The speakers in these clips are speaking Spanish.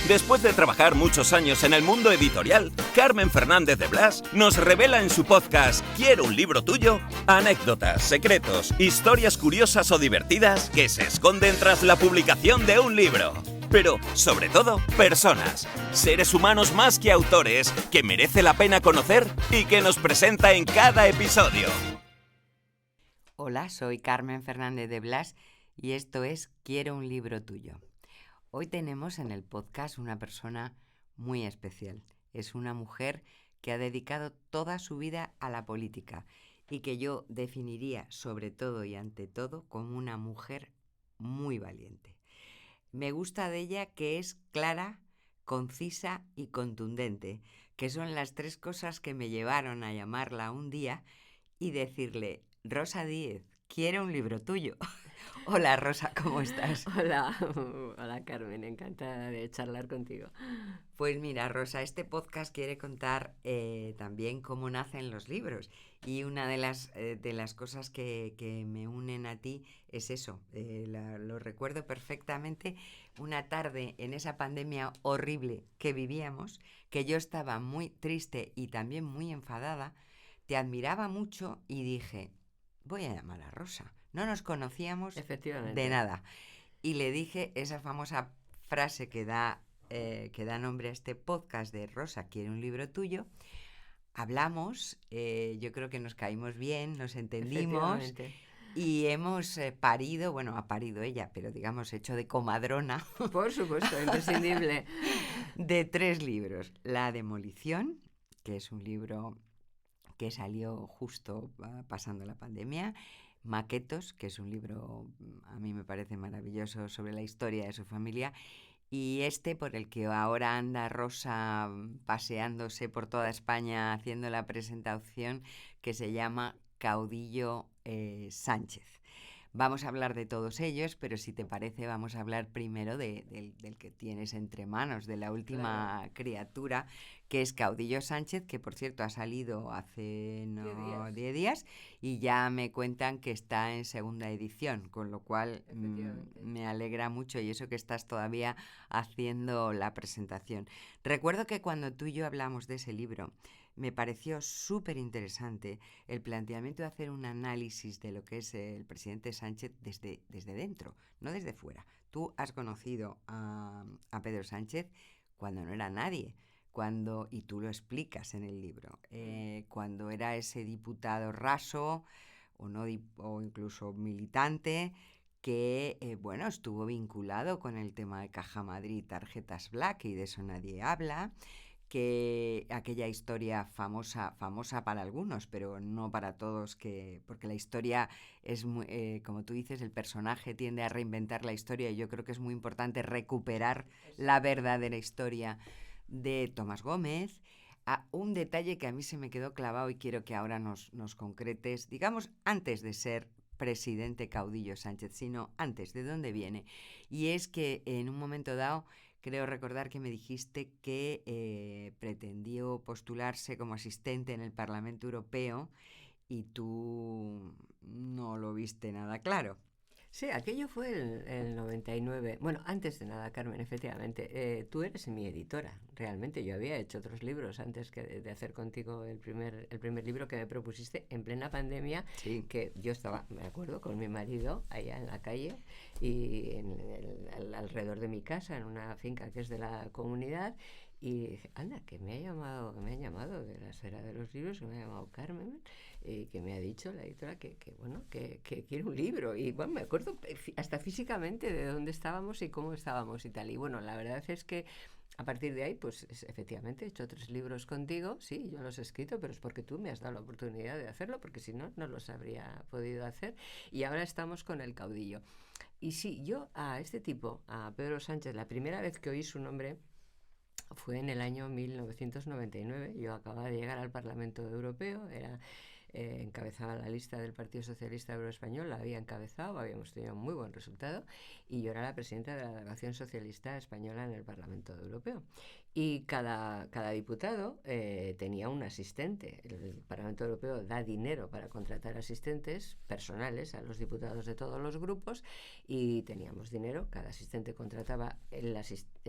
Después de trabajar muchos años en el mundo editorial, Carmen Fernández de Blas nos revela en su podcast ¿Quiero un libro tuyo? Anécdotas, secretos, historias curiosas o divertidas que se esconden tras la publicación de un libro. Pero, sobre todo, personas, seres humanos más que autores, que merece la pena conocer y que nos presenta en cada episodio. Hola, soy Carmen Fernández de Blas y esto es Quiero un libro tuyo. Hoy tenemos en el podcast una persona muy especial. Es una mujer que ha dedicado toda su vida a la política y que yo definiría sobre todo y ante todo como una mujer muy valiente. Me gusta de ella que es clara, concisa y contundente, que son las tres cosas que me llevaron a llamarla un día y decirle: Rosa Díez, quiero un libro tuyo. Hola Rosa, ¿cómo estás? Hola Carmen, encantada de charlar contigo. Pues mira, Rosa, este podcast quiere contar también cómo nacen los libros. Y una de las cosas que me unen a ti es eso. Lo recuerdo perfectamente, una tarde en esa pandemia horrible que vivíamos, que yo estaba muy triste y también muy enfadada. Te admiraba mucho y dije, voy a llamar a Rosa. No nos conocíamos de nada. Y le dije esa famosa frase que da nombre a este podcast de Rosa, quiere un libro tuyo. Hablamos, yo creo que nos caímos bien, nos entendimos y hemos parido, bueno, ha parido ella, pero digamos hecho de comadrona. Por supuesto, imprescindible. De 3 libros. La Demolición, que es un libro que salió justo pasando la pandemia. Maquetos, que es un libro a mí me parece maravilloso sobre la historia de su familia. Y este por el que ahora anda Rosa paseándose por toda España haciendo la presentación, que se llama Caudillo Sánchez. Vamos a hablar de todos ellos, pero si te parece vamos a hablar primero del que tienes entre manos, de la última criatura, que es Caudillo Sánchez, que por cierto ha salido hace 10 días y ya me cuentan que está en segunda edición, con lo cual me alegra mucho, y eso que estás todavía haciendo la presentación. Recuerdo que cuando tú y yo hablamos de ese libro, me pareció súper interesante el planteamiento de hacer un análisis de lo que es el presidente Sánchez desde dentro, no desde fuera. Tú has conocido a Pedro Sánchez cuando no era nadie, y tú lo explicas en el libro, cuando era ese diputado raso o incluso militante que estuvo vinculado con el tema de Caja Madrid, tarjetas Black, y de eso nadie habla. Que aquella historia famosa para algunos, pero no para todos, porque la historia es muy, como tú dices, el personaje tiende a reinventar la historia, y yo creo que es muy importante recuperar la verdadera historia de Tomás Gómez. Un detalle que a mí se me quedó clavado y quiero que ahora nos concretes, digamos, antes de ser presidente Caudillo Sánchez, sino antes, de dónde viene. Y es que en un momento dado, creo recordar que me dijiste que pretendió postularse como asistente en el Parlamento Europeo y tú no lo viste nada claro. Sí, aquello fue el 99. Bueno, antes de nada, Carmen, efectivamente, tú eres mi editora. Realmente yo había hecho otros libros antes de hacer contigo el primer libro que me propusiste en plena pandemia, sí. Que yo estaba, me acuerdo, con mi marido allá en la calle y alrededor de mi casa, en una finca que es de la comunidad. Y dije, anda, que me han llamado de la esfera de los libros, que me ha llamado Carmen, que me ha dicho la editora que quiere un libro. Y bueno, me acuerdo hasta físicamente de dónde estábamos y cómo estábamos y tal. Y bueno, la verdad es que a partir de ahí, pues efectivamente he hecho 3 libros contigo. Sí, yo los he escrito, pero es porque tú me has dado la oportunidad de hacerlo, porque si no, no los habría podido hacer. Y ahora estamos con El Caudillo. Y sí, yo a este tipo, a Pedro Sánchez, la primera vez que oí su nombre fue en el año 1999. Yo acababa de llegar al Parlamento Europeo, encabezaba la lista del Partido Socialista Obrero Español, la había encabezado, habíamos tenido un muy buen resultado, y yo era la presidenta de la delegación socialista española en el Parlamento Europeo. Y cada diputado tenía un asistente. El Parlamento Europeo da dinero para contratar asistentes personales a los diputados de todos los grupos y teníamos dinero. Cada asistente contrataba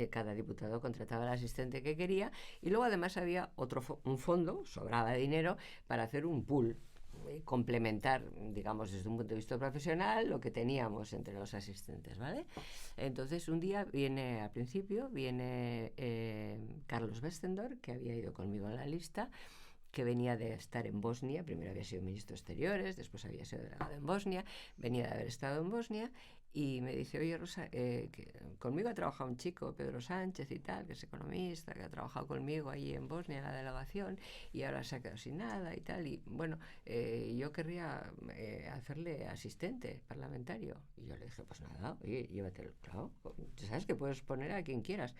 cada diputado contrataba al asistente que quería y luego además había un fondo, sobraba dinero para hacer un pool, complementar, digamos, desde un punto de vista profesional lo que teníamos entre los asistentes, ¿vale? Entonces un día al principio viene Carlos Westendorp, que había ido conmigo en la lista, que venía de estar en Bosnia. Primero había sido ministro de Exteriores, después había sido delegado en Bosnia, venía de haber estado en Bosnia, y me dice: oye, Rosa, que conmigo ha trabajado un chico, Pedro Sánchez y tal, que es economista, que ha trabajado conmigo allí en Bosnia en la delegación y ahora se ha quedado sin nada y tal, y bueno, yo querría hacerle asistente parlamentario. Y yo le dije: pues nada, oye, llévatelo. Claro, sabes que puedes poner a quien quieras.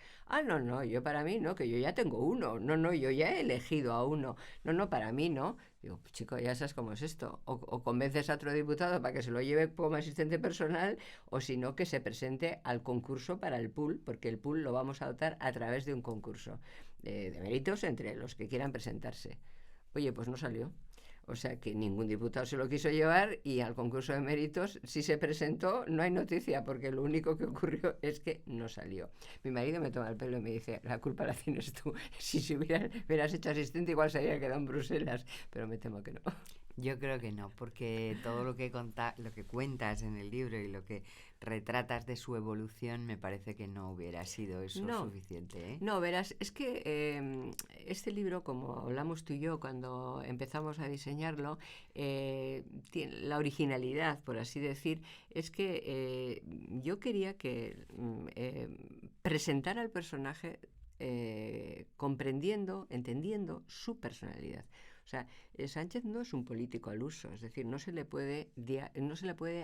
No, yo para mí no, que yo ya tengo uno. No, yo ya he elegido a uno. No, para mí no. Digo: pues chico, ya sabes cómo es esto. O convences a otro diputado para que se lo lleve como asistente personal, o si no, que se presente al concurso para el pool, porque el pool lo vamos a dotar a través de un concurso de méritos entre los que quieran presentarse. Oye, pues no salió. O sea que ningún diputado se lo quiso llevar, y al concurso de méritos, si se presentó, no hay noticia, porque lo único que ocurrió es que no salió. Mi marido me toma el pelo y me dice: la culpa la tienes tú. Si hubieras hecho asistente, igual se habría quedado en Bruselas, pero me temo que no. Yo creo que no, porque todo lo que cuentas en el libro y lo que retratas de su evolución, me parece que no hubiera sido eso suficiente, ¿eh? No, verás, es que este libro, como hablamos tú y yo cuando empezamos a diseñarlo, tiene la originalidad, por así decir, es que yo quería que presentara al personaje comprendiendo, entendiendo su personalidad. O sea, Sánchez no es un político al uso, es decir, no se le puede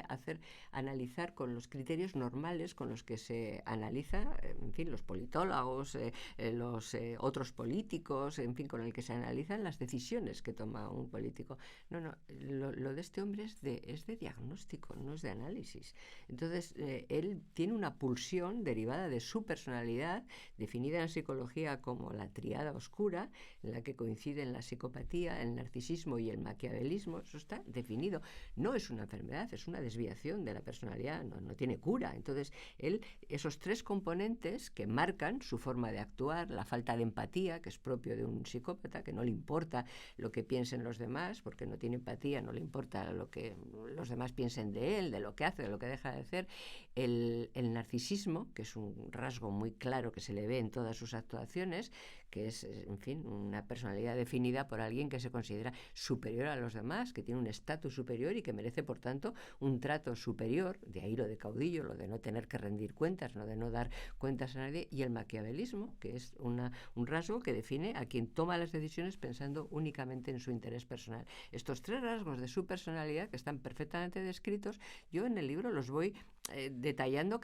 hacer analizar con los criterios normales con los que se analiza, en fin, los politólogos, los otros políticos, en fin, con el que se analizan las decisiones que toma un político. No, lo de este hombre es de diagnóstico, no es de análisis. Entonces, él tiene una pulsión derivada de su personalidad, definida en psicología como la tríada oscura, en la que coinciden la psicopatía, el narcisismo y el maquiavelismo. Eso está definido. No es una enfermedad, es una desviación de la personalidad, no tiene cura. Entonces, esos tres componentes que marcan su forma de actuar: la falta de empatía, que es propio de un psicópata, que no le importa lo que piensen los demás, porque no tiene empatía, no le importa lo que los demás piensen de él, de lo que hace, de lo que deja de hacer. El narcisismo, que es un rasgo muy claro que se le ve en todas sus actuaciones, que es, en fin, una personalidad definida por alguien que se considera superior a los demás, que tiene un estatus superior y que merece, por tanto, un trato superior. De ahí lo de caudillo, lo de no tener que rendir cuentas, de no dar cuentas a nadie. Y el maquiavelismo, que es un rasgo que define a quien toma las decisiones pensando únicamente en su interés personal. Estos tres rasgos de su personalidad, que están perfectamente descritos, yo en el libro los voy detallando,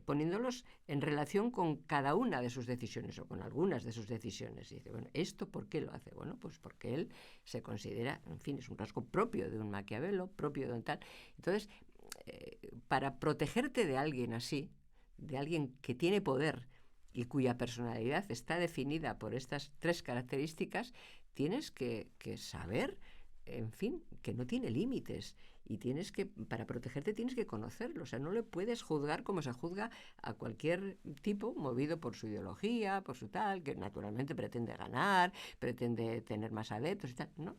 poniéndolos en relación con cada una de sus decisiones, o con algunas de sus decisiones. Y dice: bueno, ¿esto por qué lo hace? Bueno, pues porque él se considera, en fin, es un rasgo propio de un Maquiavelo, propio de un tal. Entonces, para protegerte de alguien así, de alguien que tiene poder y cuya personalidad está definida por estas tres características, tienes que saber, en fin, que no tiene límites. Y para protegerte tienes que conocerlo. O sea, no le puedes juzgar como se juzga a cualquier tipo movido por su ideología, por su tal, que naturalmente pretende ganar, pretende tener más adeptos y tal. No,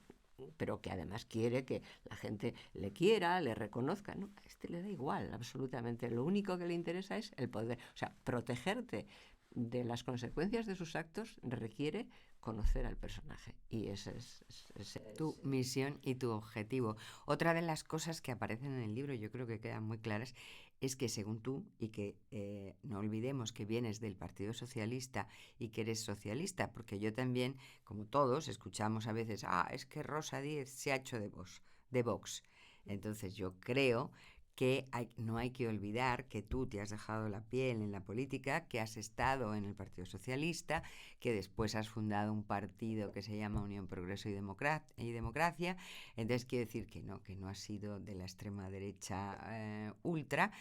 pero que además quiere que la gente le quiera, le reconozca. No, a este le da igual, absolutamente. Lo único que le interesa es el poder. O sea, protegerte de las consecuencias de sus actos requiere conocer al personaje, y esa es tu misión y tu objetivo. Otra de las cosas que aparecen en el libro, yo creo que quedan muy claras, es que según tú, y que no olvidemos que vienes del Partido Socialista y que eres socialista, porque yo también, como todos, escuchamos a veces: es que Rosa Díez se ha hecho de Vox. Entonces yo creo que no hay que olvidar que tú te has dejado la piel en la política, que has estado en el Partido Socialista, que después has fundado un partido que se llama Unión Progreso y Democracia. Entonces quiero decir que no has sido de la extrema derecha ultra,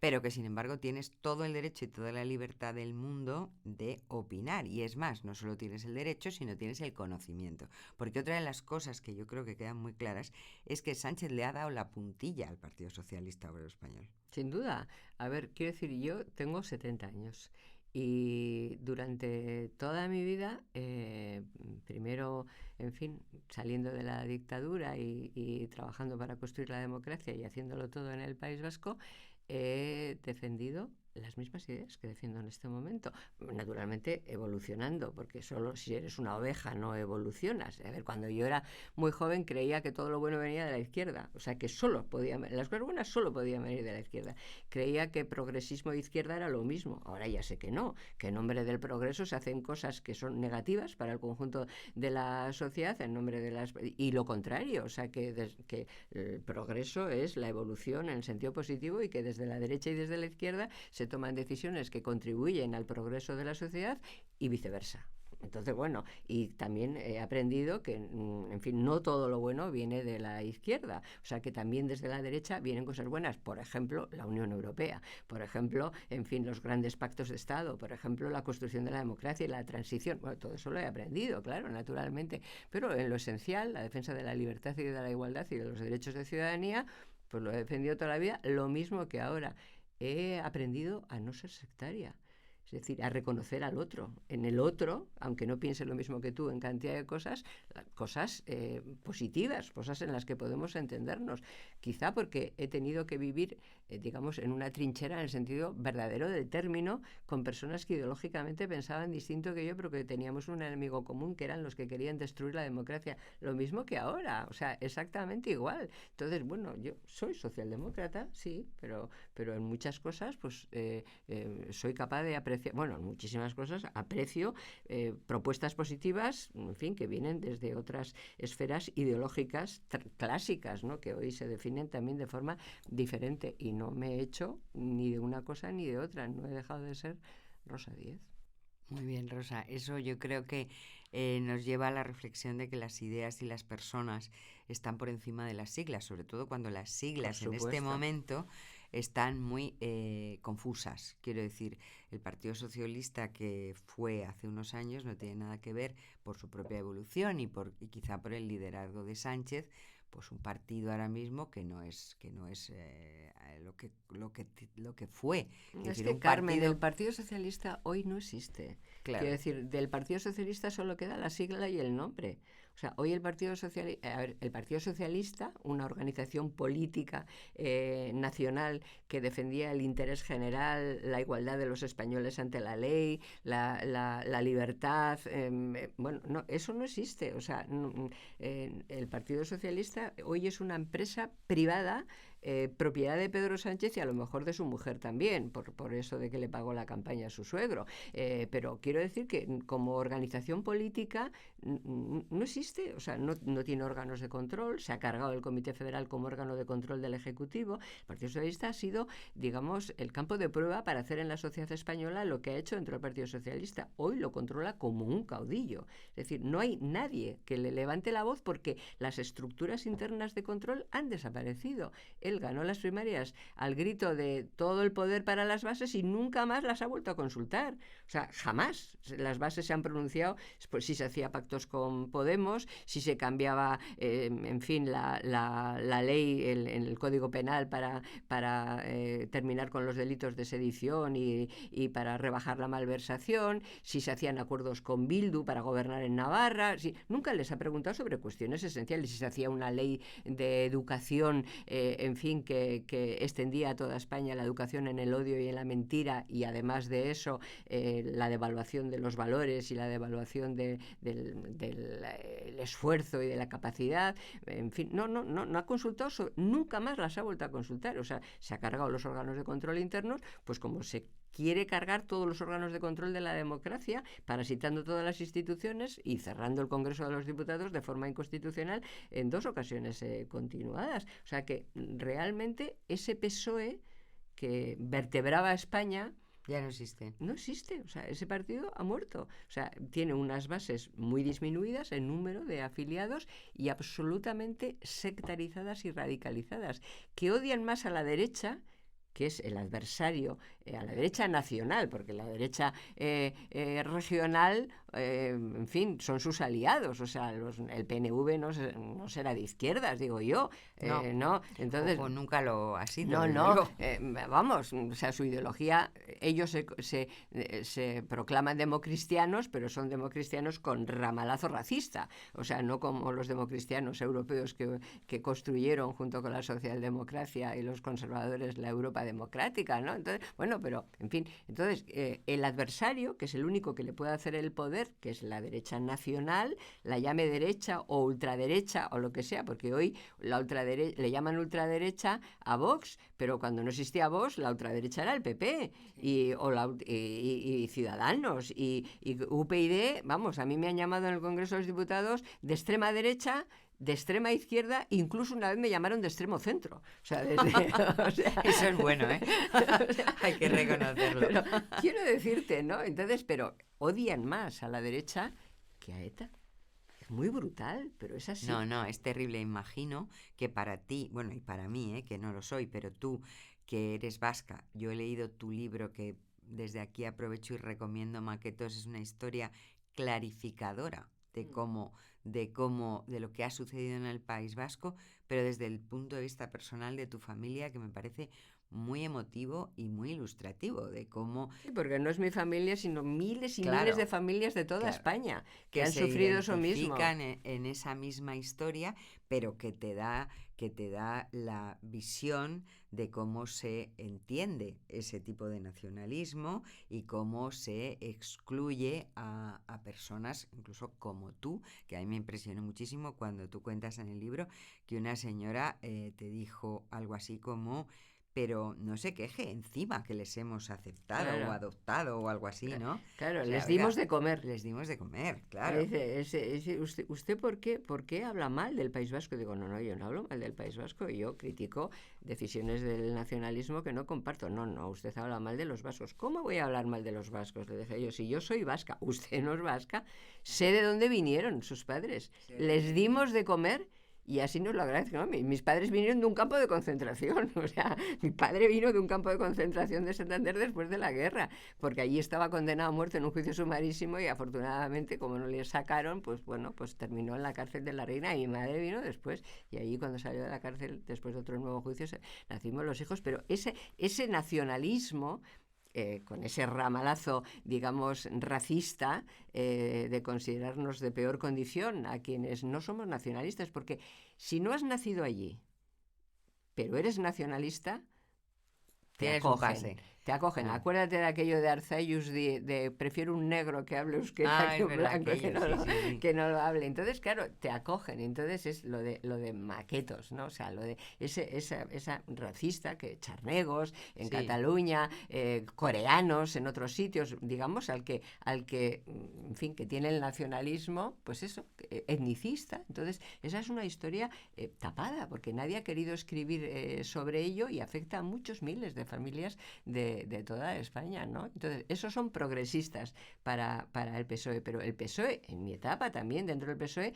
pero que sin embargo tienes todo el derecho y toda la libertad del mundo de opinar. Y es más, no solo tienes el derecho, sino tienes el conocimiento. Porque otra de las cosas que yo creo que quedan muy claras es que Sánchez le ha dado la puntilla al Partido Socialista Obrero Español. Sin duda. A ver, quiero decir, yo tengo 70 años y durante toda mi vida, primero, en fin, saliendo de la dictadura y trabajando para construir la democracia y haciéndolo todo en el País Vasco, he defendido las mismas ideas que defiendo en este momento, naturalmente evolucionando, porque solo si eres una oveja no evolucionas. A ver, cuando yo era muy joven creía que todo lo bueno venía de la izquierda, o sea que las cosas buenas solo podían venir de la izquierda. Creía que progresismo e izquierda era lo mismo. Ahora ya sé que no, que en nombre del progreso se hacen cosas que son negativas para el conjunto de la sociedad en nombre de y lo contrario, o sea que el progreso es la evolución en el sentido positivo y que desde la derecha y desde la izquierda se toman decisiones que contribuyen al progreso de la sociedad y viceversa. Entonces, bueno, y también he aprendido que, en fin, no todo lo bueno viene de la izquierda. O sea, que también desde la derecha vienen cosas buenas. Por ejemplo, la Unión Europea. Por ejemplo, en fin, los grandes pactos de Estado. Por ejemplo, la construcción de la democracia y la transición. Bueno, todo eso lo he aprendido, claro, naturalmente. Pero en lo esencial, la defensa de la libertad y de la igualdad y de los derechos de ciudadanía, pues lo he defendido toda la vida, lo mismo que ahora. He aprendido a no ser sectaria, es decir, a reconocer al otro. En el otro, aunque no piense lo mismo que tú en cantidad de cosas positivas, cosas en las que podemos entendernos. Quizá porque he tenido que vivir, digamos, en una trinchera en el sentido verdadero del término, con personas que ideológicamente pensaban distinto que yo, pero que teníamos un enemigo común, que eran los que querían destruir la democracia. Lo mismo que ahora, o sea, exactamente igual. Entonces, bueno, yo soy socialdemócrata, sí, pero en muchas cosas, pues, soy capaz de apreciar, bueno, en muchísimas cosas aprecio propuestas positivas, en fin, que vienen desde otras esferas ideológicas clásicas, ¿no? Que hoy se definen también de forma diferente, y no me he hecho ni de una cosa ni de otra, no he dejado de ser Rosa Díez. Muy bien, Rosa. Eso yo creo que nos lleva a la reflexión de que las ideas y las personas están por encima de las siglas, sobre todo cuando las siglas en este momento están muy confusas. Quiero decir, el Partido Socialista que fue hace unos años no tiene nada que ver, por su propia evolución y quizá por el liderazgo de Sánchez, pues un partido ahora mismo que no es lo que fue. Es decir, que Carmen, del Partido Socialista hoy no existe. Claro. Quiero decir, del Partido Socialista solo queda la sigla y el nombre. O sea, hoy el Partido Socialista, una organización política nacional que defendía el interés general, la igualdad de los españoles ante la ley, la libertad, bueno, no, eso no existe. O sea, el Partido Socialista hoy es una empresa privada, propiedad de Pedro Sánchez y a lo mejor de su mujer también, por eso de que le pagó la campaña a su suegro. Pero quiero decir que como organización política no existe, o sea, no tiene órganos de control, se ha cargado el Comité Federal como órgano de control del Ejecutivo. El Partido Socialista ha sido, digamos, el campo de prueba para hacer en la sociedad española lo que ha hecho dentro del Partido Socialista. Hoy lo controla como un caudillo. Es decir, no hay nadie que le levante la voz porque las estructuras internas de control han desaparecido. Él ganó las primarias al grito de todo el poder para las bases y nunca más las ha vuelto a consultar. O sea, jamás las bases se han pronunciado, pues, si se hacía pactos con Podemos, si se cambiaba, en fin, la ley, el Código Penal para terminar con los delitos de sedición y para rebajar la malversación, si se hacían acuerdos con Bildu para gobernar en Navarra. Nunca les ha preguntado sobre cuestiones esenciales, si se hacía una ley de educación, en fin, que extendía a toda España la educación en el odio y en la mentira, y además de eso la devaluación de los valores y la devaluación del esfuerzo y de la capacidad. En fin, no ha consultado nunca más las ha vuelto a consultar. O sea, se ha cargado los órganos de control internos, pues como se quiere cargar todos los órganos de control de la democracia, parasitando todas las instituciones y cerrando el Congreso de los Diputados de forma inconstitucional en 2 ocasiones continuadas. O sea que realmente ese PSOE que vertebraba a España ya no existe. No existe, o sea, ese partido ha muerto. O sea, tiene unas bases muy disminuidas en número de afiliados y absolutamente sectarizadas y radicalizadas, que odian más a la derecha que es el adversario a la derecha nacional, porque la derecha regional, en fin, son sus aliados. O sea, el PNV no será de izquierdas, digo yo. No. Entonces, o nunca lo ha sido. No. Vamos, o sea, su ideología, ellos se proclaman democristianos, pero son democristianos con ramalazo racista. O sea, no como los democristianos europeos que construyeron junto con la socialdemocracia y los conservadores la Europa democrática, ¿no? Entonces, bueno, pero, en fin, entonces, el adversario, que es el único que le puede hacer el poder, que es la derecha nacional, la llame derecha o ultraderecha o lo que sea, porque hoy le llaman ultraderecha a Vox, pero cuando no existía Vox, la ultraderecha era el PP y Ciudadanos y UPyD. Vamos, a mí me han llamado en el Congreso de los Diputados de extrema derecha, de extrema izquierda, incluso una vez me llamaron de extremo centro. O sea, eso es bueno, ¿eh? Hay que reconocerlo. Pero, quiero decirte, ¿no? Entonces, pero odian más a la derecha que a ETA. Es muy brutal, pero es así. No, es terrible. Imagino que para ti, bueno, y para mí, que no lo soy, pero tú, que eres vasca, yo he leído tu libro, que desde aquí aprovecho y recomiendo, Maquetos, es una historia clarificadora de lo que ha sucedido en el País Vasco, pero desde el punto de vista personal de tu familia, que me parece muy emotivo y muy ilustrativo de cómo... Sí, porque no es mi familia, sino miles y miles de familias de toda España que han sufrido eso mismo. En esa misma historia, pero que te da la visión de cómo se entiende ese tipo de nacionalismo y cómo se excluye a personas, incluso como tú, que a mí me impresionó muchísimo cuando tú cuentas en el libro que una señora te dijo algo así como: pero no se queje encima que les hemos aceptado o adoptado o algo así, ¿no? Claro, o sea, les dimos de comer. Les dimos de comer, claro. Dice, ¿usted por qué habla mal del País Vasco? Digo, no, yo no hablo mal del País Vasco, yo critico decisiones del nacionalismo que no comparto. No, usted habla mal de los vascos. ¿Cómo voy a hablar mal de los vascos? Le decía yo, si yo soy vasca, usted no es vasca, sé de dónde vinieron sus padres. Sí. Les dimos de comer. Y así nos lo agradezco, ¿no? Mis padres vinieron de un campo de concentración. O sea, mi padre vino de un campo de concentración de Santander después de la guerra, porque allí estaba condenado a muerte en un juicio sumarísimo y afortunadamente, como no le sacaron, pues bueno, pues terminó en la cárcel de la Reina y mi madre vino después. Y allí, cuando salió de la cárcel, después de otro nuevo juicio, nacimos los hijos. Pero ese nacionalismo... con ese ramalazo, digamos, racista, de considerarnos de peor condición a quienes no somos nacionalistas, porque si no has nacido allí, pero eres nacionalista, te acogen. Acuérdate de aquello de Arzayus de prefiero un negro que hable euskera que un blanco que no lo hable. Entonces, claro, te acogen. Entonces es lo de Maquetos, ¿no? O sea, lo de esa racista, que charnegos en Cataluña, coreanos en otros sitios, digamos, al que en fin, que tiene el nacionalismo, pues eso, etnicista. Entonces, esa es una historia tapada, porque nadie ha querido escribir sobre ello y afecta a muchos miles de familias de toda España, ¿no? Entonces, esos son progresistas para el PSOE, pero el PSOE, en mi etapa también, dentro del PSOE,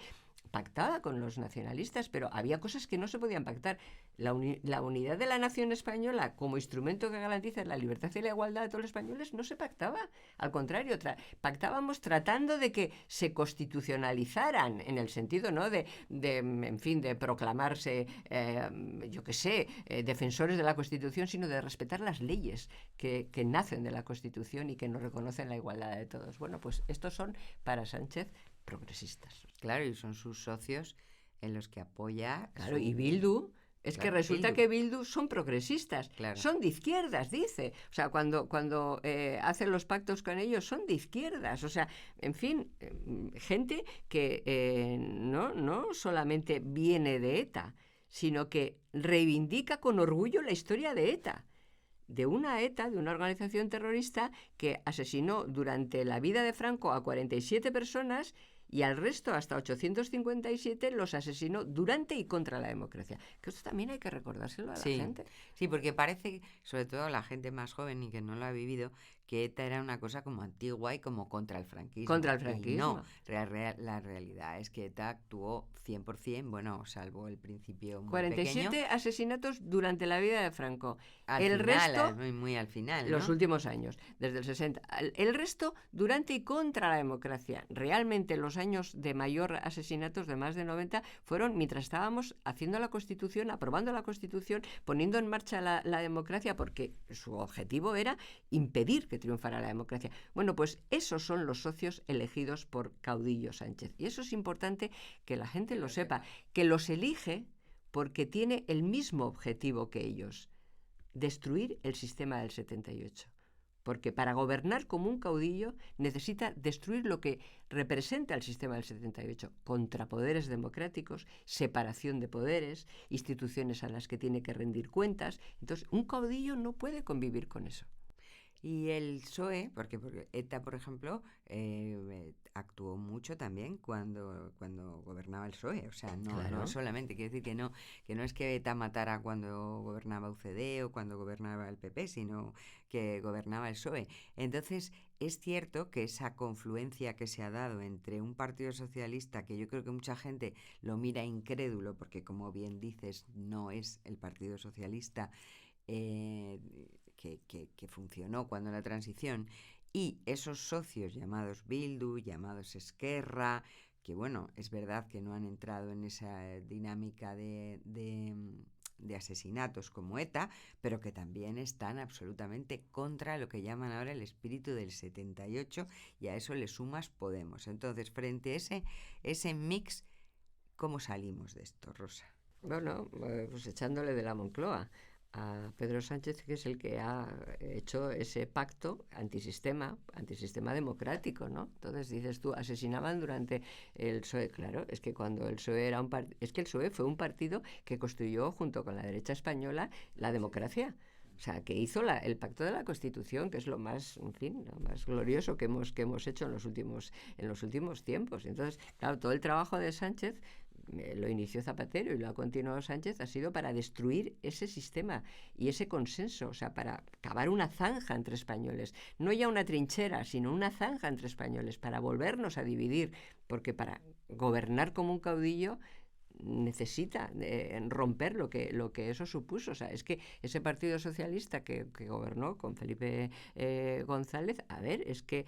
pactaba con los nacionalistas, pero había cosas que no se podían pactar. La unidad de la nación española como instrumento que garantiza la libertad y la igualdad de todos los españoles no se pactaba. Al contrario, pactábamos tratando de que se constitucionalizaran, en el sentido, ¿no?, en fin, de proclamarse, defensores de la Constitución, sino de respetar las leyes que nacen de la Constitución y que nos reconocen la igualdad de todos. Bueno, pues estos son, para Sánchez, progresistas. Claro, y son sus socios en los que apoya. Claro, y Bildu. Es que resulta que Bildu son progresistas, son de izquierdas, dice. O sea, cuando hacen los pactos con ellos, son de izquierdas. O sea, en fin, gente que no solamente viene de ETA, sino que reivindica con orgullo la historia de ETA. De una organización terrorista que asesinó durante la vida de Franco a 47 personas y al resto, hasta 857, los asesinó durante y contra la democracia. Que esto también hay que recordárselo a la gente. Sí, porque parece, sobre todo a la gente más joven y que no lo ha vivido, que ETA era una cosa como antigua y como contra el franquismo. Contra el Y franquismo. no, la realidad es que ETA actuó 100%, bueno, salvo el principio muy 47 pequeño. asesinatos durante la vida de Franco. Al El final, resto, muy al final, los ¿no? últimos años, desde el 60. El resto, durante y contra la democracia. Realmente los años de mayor asesinatos, de más de 90, fueron mientras estábamos haciendo la Constitución, aprobando la Constitución, poniendo en marcha la democracia, porque su objetivo era impedir que triunfara la democracia. Bueno, pues esos son los socios elegidos por Caudillo Sánchez. Y eso es importante que la gente lo sepa, que los elige porque tiene el mismo objetivo que ellos: destruir el sistema del 78. Porque para gobernar como un caudillo necesita destruir lo que representa el sistema del 78, contrapoderes democráticos, separación de poderes, instituciones a las que tiene que rendir cuentas. Entonces, un caudillo no puede convivir con eso. Y el PSOE, porque ETA, por ejemplo, actuó mucho también cuando gobernaba el PSOE. O sea, Claro. no solamente, quiere decir que no es que ETA matara cuando gobernaba UCD o cuando gobernaba el PP, sino que gobernaba el PSOE. Entonces, es cierto que esa confluencia que se ha dado entre un partido socialista, que yo creo que mucha gente lo mira incrédulo, porque como bien dices, no es el Partido Socialista, que funcionó cuando la transición, y esos socios llamados Bildu, llamados Esquerra, que bueno, es verdad que no han entrado en esa dinámica de asesinatos como ETA, pero que también están absolutamente contra lo que llaman ahora el espíritu del 78, y a eso le sumas Podemos. Entonces, frente a ese mix, ¿cómo salimos de esto, Rosa? Bueno, pues echándole de la Moncloa a Pedro Sánchez, que es el que ha hecho ese pacto antisistema democrático, ¿no? Entonces dices tú, asesinaban durante el PSOE. Claro, es que cuando el PSOE era es que el PSOE fue un partido que construyó junto con la derecha española la democracia. O sea, que hizo el pacto de la Constitución, que es lo más, en fin, lo más glorioso que hemos hecho en los últimos tiempos. Entonces, claro, todo el trabajo de Sánchez lo inició Zapatero y lo ha continuado Sánchez, ha sido para destruir ese sistema y ese consenso, o sea, para cavar una zanja entre españoles, no ya una trinchera, sino una zanja entre españoles, para volvernos a dividir, porque para gobernar como un caudillo necesita romper lo que eso supuso. O sea, es que ese Partido Socialista que gobernó con Felipe González, a ver, es que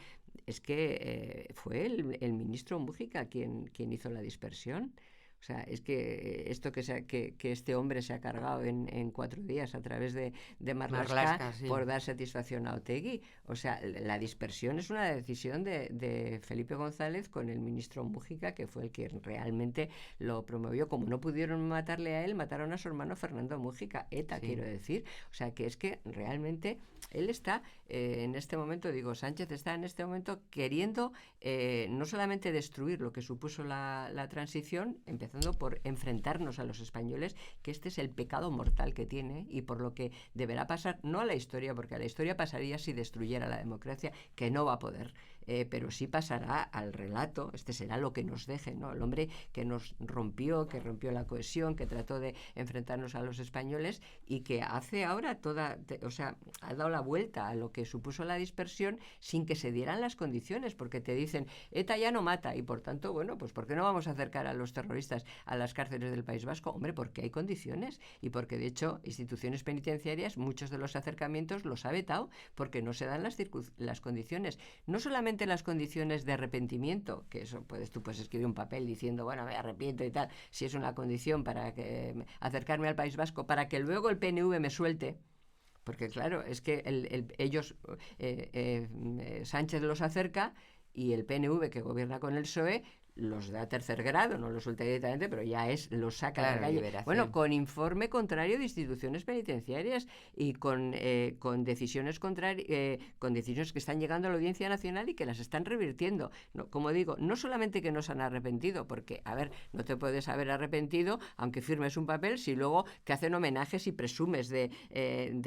fue el ministro Mújica quien hizo la dispersión. O sea, es que esto que este hombre se ha cargado en 4 días a través de Marlaska, sí, por dar satisfacción a Otegi. O sea, la dispersión es una decisión de Felipe González con el ministro Mújica, que fue el que realmente lo promovió. Como no pudieron matarle a él, mataron a su hermano Fernando Mújica, ETA, quiero decir. O sea, que es que realmente él está en este momento, Sánchez está en este momento queriendo no solamente destruir lo que supuso la transición, empezando por enfrentarnos a los españoles, que este es el pecado mortal que tiene y por lo que deberá pasar, no a la historia, porque a la historia pasaría si destruyera la democracia, que no va a poder, pero sí pasará al relato. Este será lo que nos deje, ¿no? El hombre que nos rompió, que rompió la cohesión, que trató de enfrentarnos a los españoles y que hace ahora ha dado la vuelta a lo que supuso la dispersión sin que se dieran las condiciones, porque te dicen, ETA ya no mata y por tanto, bueno, pues ¿por qué no vamos a acercar a los terroristas a las cárceles del País Vasco? Hombre, porque hay condiciones y porque de hecho instituciones penitenciarias, muchos de los acercamientos los ha vetado porque no se dan las condiciones, no solamente las condiciones de arrepentimiento, que eso tú puedes escribir un papel diciendo, bueno, me arrepiento y tal, si es una condición para acercarme al País Vasco, para que luego el PNV me suelte. Porque claro, es que Sánchez los acerca y el PNV, que gobierna con el PSOE, los da a tercer grado, no los suelta directamente, pero ya los saca a la calle. Liberación. Bueno, con informe contrario de instituciones penitenciarias y con decisiones con decisiones que están llegando a la Audiencia Nacional y que las están revirtiendo. No, como digo, no solamente que no se han arrepentido, porque, a ver, no te puedes haber arrepentido aunque firmes un papel si luego te hacen homenajes y presumes de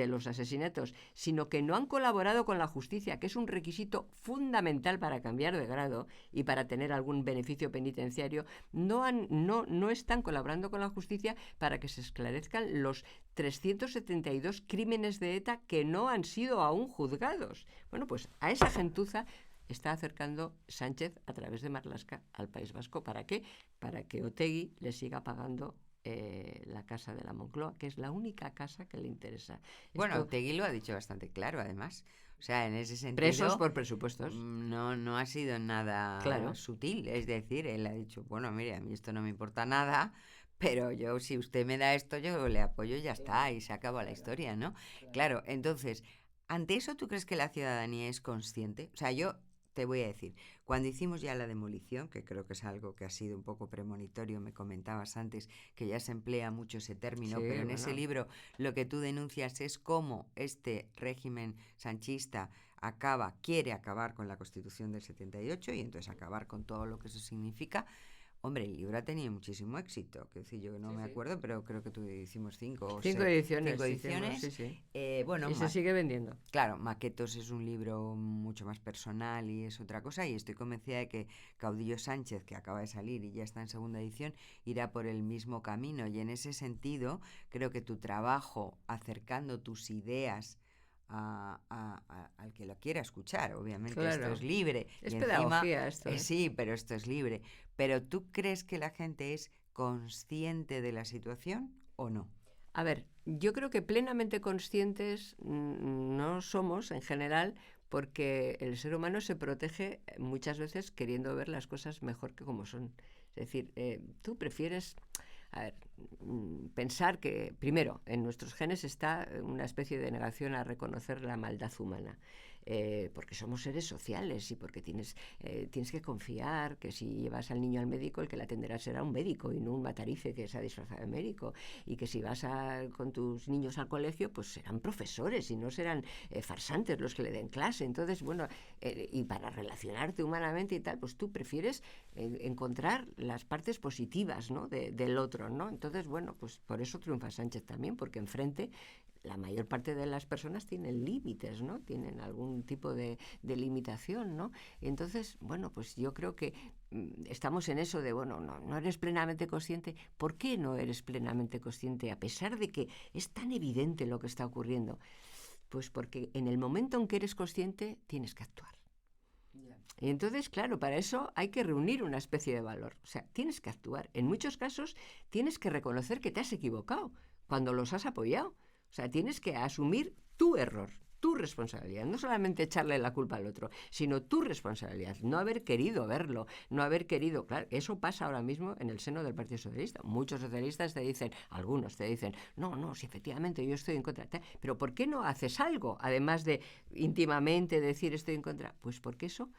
los asesinatos, sino que no han colaborado con la justicia, que es un requisito fundamental para cambiar de grado y para tener algún beneficio servicio penitenciario, no están colaborando con la justicia para que se esclarezcan los 372 crímenes de ETA que no han sido aún juzgados. Bueno, pues a esa gentuza está acercando Sánchez a través de Marlaska al País Vasco. ¿Para qué? Para que Otegi le siga pagando la casa de la Moncloa, que es la única casa que le interesa. Bueno, Otegi lo ha dicho bastante claro, además. O sea, en ese sentido... Presos por presupuestos. No ha sido nada sutil. Es decir, él ha dicho, bueno, mire, a mí esto no me importa nada, pero yo, si usted me da esto, yo le apoyo y ya está, y se acaba la historia, ¿no? Claro, entonces, ante eso, ¿tú crees que la ciudadanía es consciente? O sea, yo te voy a decir, cuando hicimos ya la demolición, que creo que es algo que ha sido un poco premonitorio, me comentabas antes que ya se emplea mucho ese término, Sí, pero en ese libro lo que tú denuncias es cómo este régimen sanchista quiere acabar con la Constitución del 78 y entonces acabar con todo lo que eso significa. Hombre, el libro ha tenido muchísimo éxito, que decir, yo no me acuerdo, pero creo que tú hicimos 5 ediciones. Bueno, y se sigue vendiendo. Claro, Maquetos es un libro mucho más personal y es otra cosa, y estoy convencida de que Caudillo Sánchez, que acaba de salir y ya está en segunda edición, irá por el mismo camino, y en ese sentido creo que tu trabajo acercando tus ideas al que lo quiera escuchar, obviamente, claro. Esto es libre. Es pedagogía esto. Sí, pero esto es libre. Pero ¿tú crees que la gente es consciente de la situación o no? A ver, yo creo que plenamente conscientes no somos en general, porque el ser humano se protege muchas veces queriendo ver las cosas mejor que como son. Es decir, tú prefieres... A ver, pensar que, primero, en nuestros genes está una especie de negación a reconocer la maldad humana, porque somos seres sociales y porque tienes que confiar que si llevas al niño al médico, el que la atenderá será un médico y no un matarife que se ha disfrazado de médico, y que si vas con tus niños al colegio, pues serán profesores y no serán farsantes los que le den clase. Entonces, bueno, y para relacionarte humanamente y tal, pues tú prefieres encontrar las partes positivas, ¿no?, del otro, ¿no? Entonces, bueno, pues por eso triunfa Sánchez también, porque enfrente la mayor parte de las personas tienen límites, ¿no? Tienen algún tipo de limitación, ¿no? Entonces, bueno, pues yo creo que estamos en eso de, bueno, no eres plenamente consciente. ¿Por qué no eres plenamente consciente a pesar de que es tan evidente lo que está ocurriendo? Pues porque en el momento en que eres consciente tienes que actuar. Y entonces, claro, para eso hay que reunir una especie de valor. O sea, tienes que actuar. En muchos casos tienes que reconocer que te has equivocado cuando los has apoyado. O sea, tienes que asumir tu error, tu responsabilidad. No solamente echarle la culpa al otro, sino tu responsabilidad. No haber querido verlo, no haber querido... Claro, eso pasa ahora mismo en el seno del Partido Socialista. Muchos socialistas te dicen, algunos te dicen, no, si efectivamente yo estoy en contra. Pero ¿por qué no haces algo? Además de íntimamente decir estoy en contra. Pues porque eso...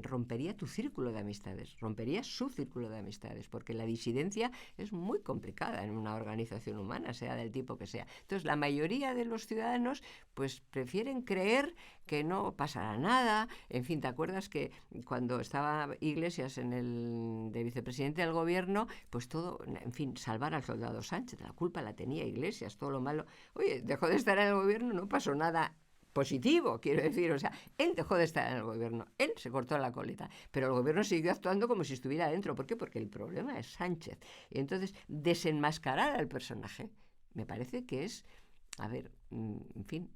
rompería tu círculo de amistades, rompería su círculo de amistades, porque la disidencia es muy complicada en una organización humana, sea del tipo que sea. Entonces, la mayoría de los ciudadanos pues prefieren creer que no pasará nada. En fin, ¿te acuerdas que cuando estaba Iglesias de vicepresidente del gobierno, pues todo, en fin, salvar al soldado Sánchez, la culpa la tenía Iglesias, todo lo malo? Oye, dejó de estar en el gobierno, no pasó nada positivo, quiero decir, o sea, él dejó de estar en el gobierno, él se cortó la coleta, pero el gobierno siguió actuando como si estuviera dentro. ¿Por qué? Porque el problema es Sánchez. Y entonces, desenmascarar al personaje me parece que es, a ver, en fin,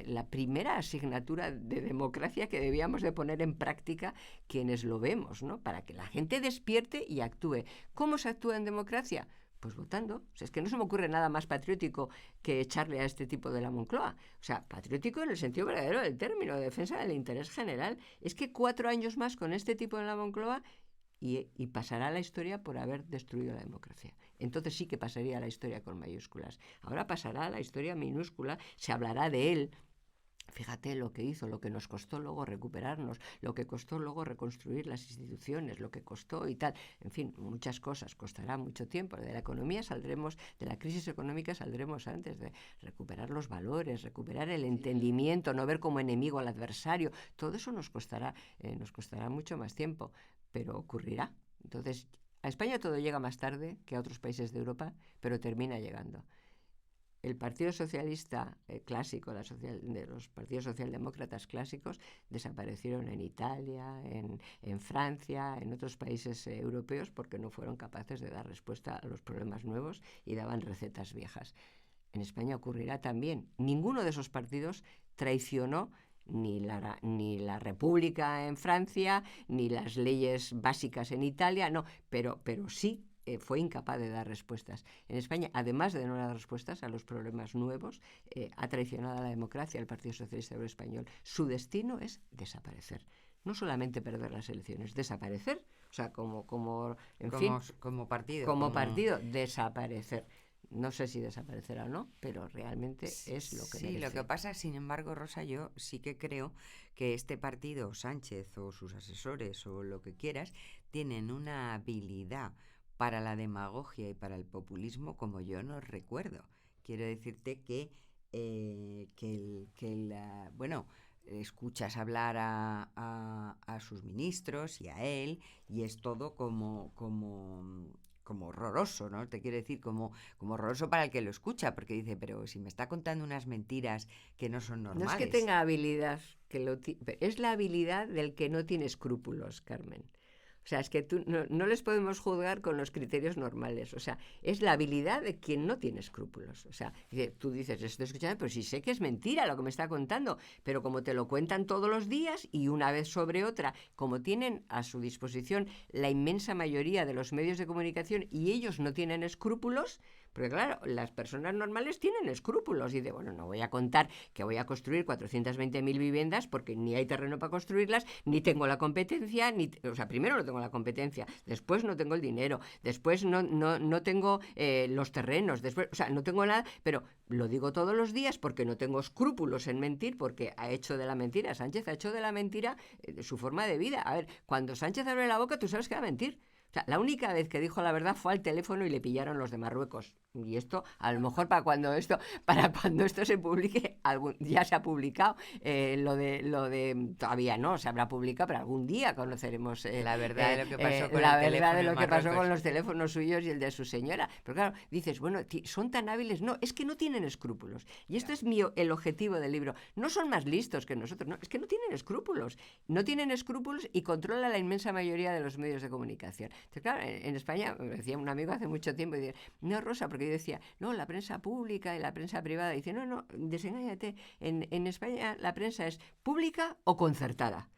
la primera asignatura de democracia que debíamos de poner en práctica quienes lo vemos, ¿no? Para que la gente despierte y actúe. ¿Cómo se actúa en democracia? Pues votando. O sea, es que no se me ocurre nada más patriótico que echarle a este tipo de la Moncloa. O sea, patriótico en el sentido verdadero del término, de defensa del interés general. Es que 4 años más con este tipo de la Moncloa y pasará a la historia por haber destruido la democracia. Entonces sí que pasaría a la historia con mayúsculas. Ahora pasará a la historia minúscula, se hablará de él. Fíjate lo que hizo, lo que nos costó luego recuperarnos, lo que costó luego reconstruir las instituciones, lo que costó y tal. En fin, muchas cosas, costará mucho tiempo. De la economía saldremos, de la crisis económica saldremos antes, de recuperar los valores, recuperar el entendimiento, no ver como enemigo al adversario. Todo eso nos costará mucho más tiempo, pero ocurrirá. Entonces, a España todo llega más tarde que a otros países de Europa, pero termina llegando. el Partido Socialista clásico, de los partidos socialdemócratas clásicos, desaparecieron en Italia, en Francia, en otros países europeos, porque no fueron capaces de dar respuesta a los problemas nuevos y daban recetas viejas. En España ocurrirá también. Ninguno de esos partidos traicionó ni la República en Francia, ni las leyes básicas en Italia, no, pero sí fue incapaz de dar respuestas. En España, además de no dar respuestas a los problemas nuevos, ha traicionado a la democracia el Partido Socialista Obrero Español. Su destino es desaparecer. No solamente perder las elecciones, desaparecer, o sea, como partido, desaparecer. No sé si desaparecerá o no, pero realmente es lo que merece. Sí, lo que pasa, sin embargo, Rosa, yo sí que creo que este partido, Sánchez o sus asesores o lo que quieras, tienen una habilidad para la demagogia y para el populismo como yo no recuerdo. Quiero decirte que escuchas hablar a sus ministros y a él, y es todo como horroroso, ¿no? Te quiero decir, como horroroso para el que lo escucha, porque dice, pero si me está contando unas mentiras que no son normales. No es que tenga habilidad, es la habilidad del que no tiene escrúpulos, Carmen. O sea, es que no les podemos juzgar con los criterios normales. O sea, es la habilidad de quien no tiene escrúpulos. O sea, tú dices, estoy escuchando, pero sí sé que es mentira lo que me está contando. Pero como te lo cuentan todos los días y una vez sobre otra, como tienen a su disposición la inmensa mayoría de los medios de comunicación y ellos no tienen escrúpulos, porque claro, las personas normales tienen escrúpulos y dicen, bueno, no voy a contar que voy a construir 420.000 viviendas porque ni hay terreno para construirlas, ni tengo la competencia, o sea, primero no tengo la competencia, después no tengo el dinero, después no tengo los terrenos, después, o sea, no tengo nada, pero lo digo todos los días porque no tengo escrúpulos en mentir, porque Sánchez ha hecho de la mentira su forma de vida. A ver, cuando Sánchez abre la boca, tú sabes que va a mentir. O sea, la única vez que dijo la verdad fue al teléfono y le pillaron los de Marruecos. Y esto, a lo mejor para cuando esto se publique, ya se ha publicado. Lo de todavía no se habrá publicado, pero algún día conoceremos la verdad de lo que pasó con la verdad de lo que pasó con los teléfonos suyos y el de su señora. Pero claro, dices, bueno, son tan hábiles. No, es que no tienen escrúpulos. Y esto es el objetivo del libro. No son más listos que nosotros, no, es que no tienen escrúpulos. No tienen escrúpulos y controlan la inmensa mayoría de los medios de comunicación. Entonces, claro, en España, me decía un amigo hace mucho tiempo, y decía, no, Rosa, porque yo decía, no, la prensa pública y la prensa privada. Dice, no, desengáñate. En España la prensa es pública o concertada.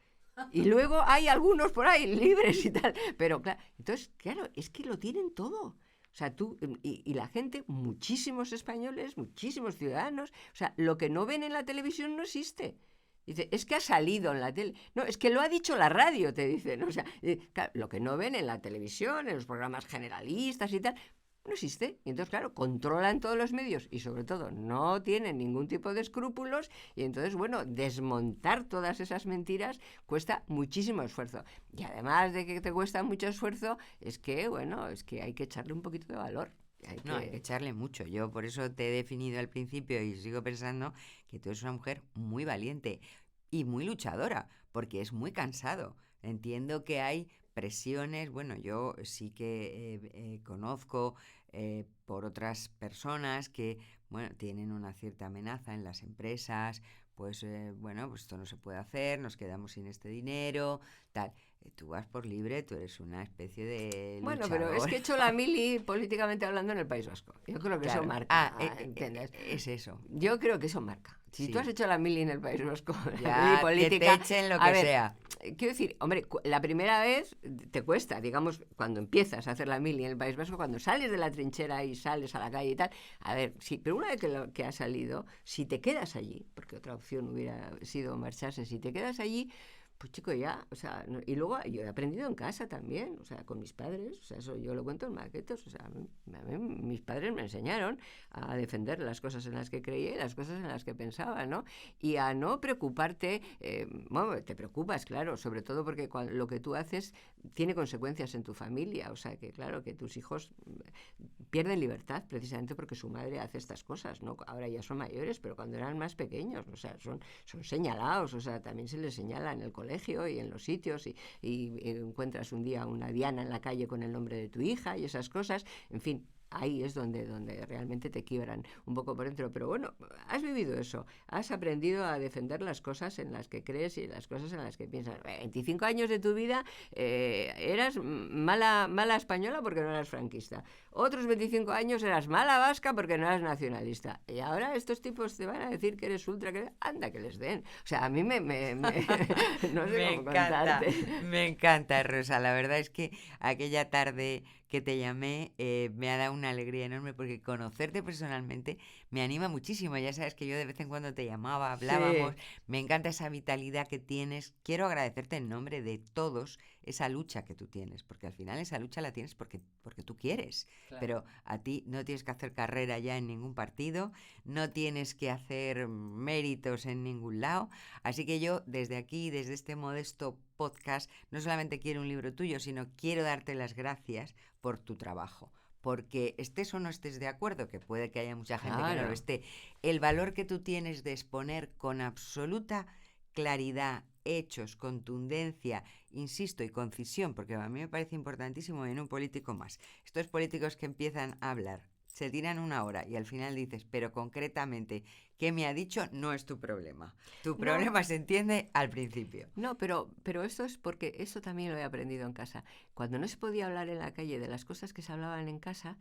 Y luego hay algunos por ahí libres y tal. Pero claro, entonces, claro, es que lo tienen todo. O sea, y la gente, muchísimos españoles, muchísimos ciudadanos, o sea, lo que no ven en la televisión no existe. Dice, es que ha salido en la tele. No, es que lo ha dicho la radio, te dicen. O sea, claro, lo que no ven en la televisión, en los programas generalistas y tal, no existe. Y entonces, claro, controlan todos los medios y sobre todo no tienen ningún tipo de escrúpulos y entonces, bueno, desmontar todas esas mentiras cuesta muchísimo esfuerzo. Y además de que te cuesta mucho esfuerzo, es que, bueno, es que hay que echarle un poquito de valor. Hay que echarle mucho. Yo por eso te he definido al principio y sigo pensando que tú eres una mujer muy valiente y muy luchadora, porque es muy cansado. Entiendo que hay presiones, bueno, yo sí que conozco por otras personas que, bueno, tienen una cierta amenaza en las empresas, pues esto no se puede hacer, nos quedamos sin este dinero, tal. Tú vas por libre, tú eres una especie de luchador. Bueno, pero es que he hecho la mili políticamente hablando en el País Vasco. Yo creo que eso marca. ¿Entiendes? Es eso. Yo creo que eso marca. Si tú has hecho la mili en el País Vasco, ya, política, que te echen lo que sea. Quiero decir, hombre, la primera vez te cuesta, digamos, cuando empiezas a hacer la mili en el País Vasco, cuando sales de la trinchera y sales a la calle y tal, a ver, sí, pero una vez que has salido, si te quedas allí, porque otra opción hubiera sido marcharse, si te quedas allí, pues chico, ya, o sea, y luego yo he aprendido en casa también, o sea, con mis padres, o sea, eso yo lo cuento en Maquetos, o sea, mis padres me enseñaron a defender las cosas en las que creía y las cosas en las que pensaba, ¿no? Y a no preocuparte, bueno, te preocupas, claro, sobre todo porque lo que tú haces tiene consecuencias en tu familia, o sea, que claro, que tus hijos pierden libertad precisamente porque su madre hace estas cosas, ¿no? Ahora ya son mayores, pero cuando eran más pequeños, o sea, son señalados, o sea, también se les señala en el colegio y en los sitios y encuentras un día una diana en la calle con el nombre de tu hija y esas cosas, en fin, ahí es donde realmente te quiebran un poco por dentro. Pero bueno, has vivido eso, has aprendido a defender las cosas en las que crees y las cosas en las que piensas. 25 años de tu vida eras mala española porque no eras franquista. Otros 25 años eras mala vasca porque no eras nacionalista. Y ahora estos tipos te van a decir que eres ultra, que anda que les den. O sea, a mí no sé cómo contarte. Me encanta, Rosa. La verdad es que aquella tarde que te llamé me ha dado una alegría enorme porque conocerte personalmente me anima muchísimo. Ya sabes que yo de vez en cuando te llamaba, hablábamos. Sí. Me encanta esa vitalidad que tienes. Quiero agradecerte en nombre de todos esa lucha que tú tienes, porque al final esa lucha la tienes porque tú quieres. Claro. Pero a ti no tienes que hacer carrera ya en ningún partido, no tienes que hacer méritos en ningún lado. Así que yo desde aquí, desde este modesto podcast, no solamente quiero un libro tuyo, sino quiero darte las gracias por tu trabajo. Porque estés o no estés de acuerdo, que puede que haya mucha gente que no lo esté, el valor que tú tienes de exponer con absoluta claridad, hechos, contundencia, insisto, y concisión, porque a mí me parece importantísimo en un político más. Estos políticos que empiezan a hablar, se tiran una hora y al final dices, pero concretamente, ¿qué me ha dicho? No es tu problema. Tu problema se entiende al principio. No, pero esto es porque eso también lo he aprendido en casa. Cuando no se podía hablar en la calle de las cosas que se hablaban en casa,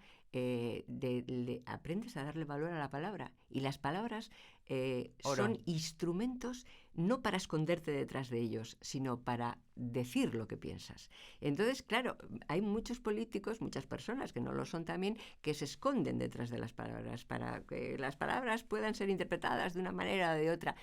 aprendes a darle valor a la palabra. Y las palabras son instrumentos no para esconderte detrás de ellos, sino para decir lo que piensas. Entonces, claro, hay muchos políticos, muchas personas que no lo son también, que se esconden detrás de las palabras para que las palabras puedan ser interpretadas de una manera o de otra.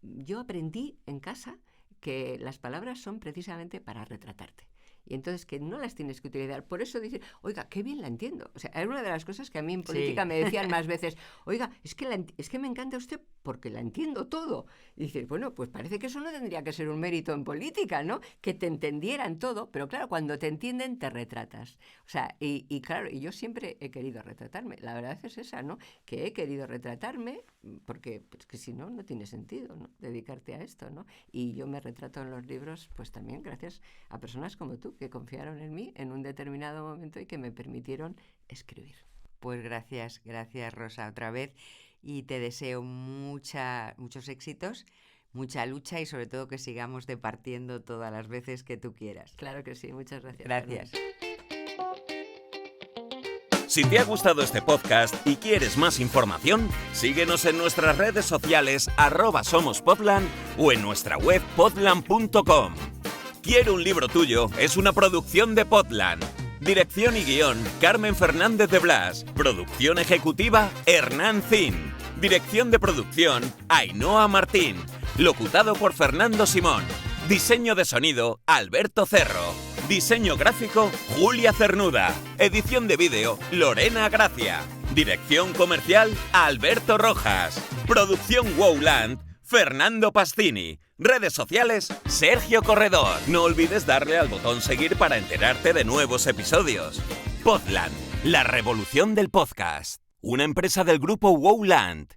Yo aprendí en casa que las palabras son precisamente para retratarte. Y entonces que no las tienes que utilizar. Por eso dicen, oiga, qué bien la entiendo. O sea, es una de las cosas que a mí en política me decían más veces, oiga, es que me encanta usted porque la entiendo todo. Y dices, bueno, pues parece que eso no tendría que ser un mérito en política, ¿no? Que te entendieran todo, pero claro, cuando te entienden te retratas. O sea, y claro, y yo siempre he querido retratarme. La verdad es esa, ¿no? Que he querido retratarme porque pues, que si no, no tiene sentido, ¿no? Dedicarte a esto, ¿no? Y yo me retrato en los libros, pues también gracias a personas como tú, que confiaron en mí en un determinado momento y que me permitieron escribir. Pues gracias Rosa otra vez y te deseo muchos éxitos, mucha lucha y sobre todo que sigamos departiendo todas las veces que tú quieras. Claro que sí, muchas gracias. Gracias. Si te ha gustado este podcast y quieres más información, síguenos en nuestras redes sociales @somospodland o en nuestra web podland.com. Quiero un libro tuyo es una producción de Podland. Dirección y guión, Carmen Fernández de Blas. Producción ejecutiva, Hernán Zin. Dirección de producción, Ainhoa Martín. Locutado por Fernando Simón. Diseño de sonido, Alberto Cerro. Diseño gráfico, Julia Cernuda. Edición de vídeo, Lorena Gracia. Dirección comercial, Alberto Rojas. Producción Wowland, Fernando Pastini. Redes sociales, Sergio Corredor. No olvides darle al botón seguir para enterarte de nuevos episodios. Podland, la revolución del podcast. Una empresa del grupo Wowland.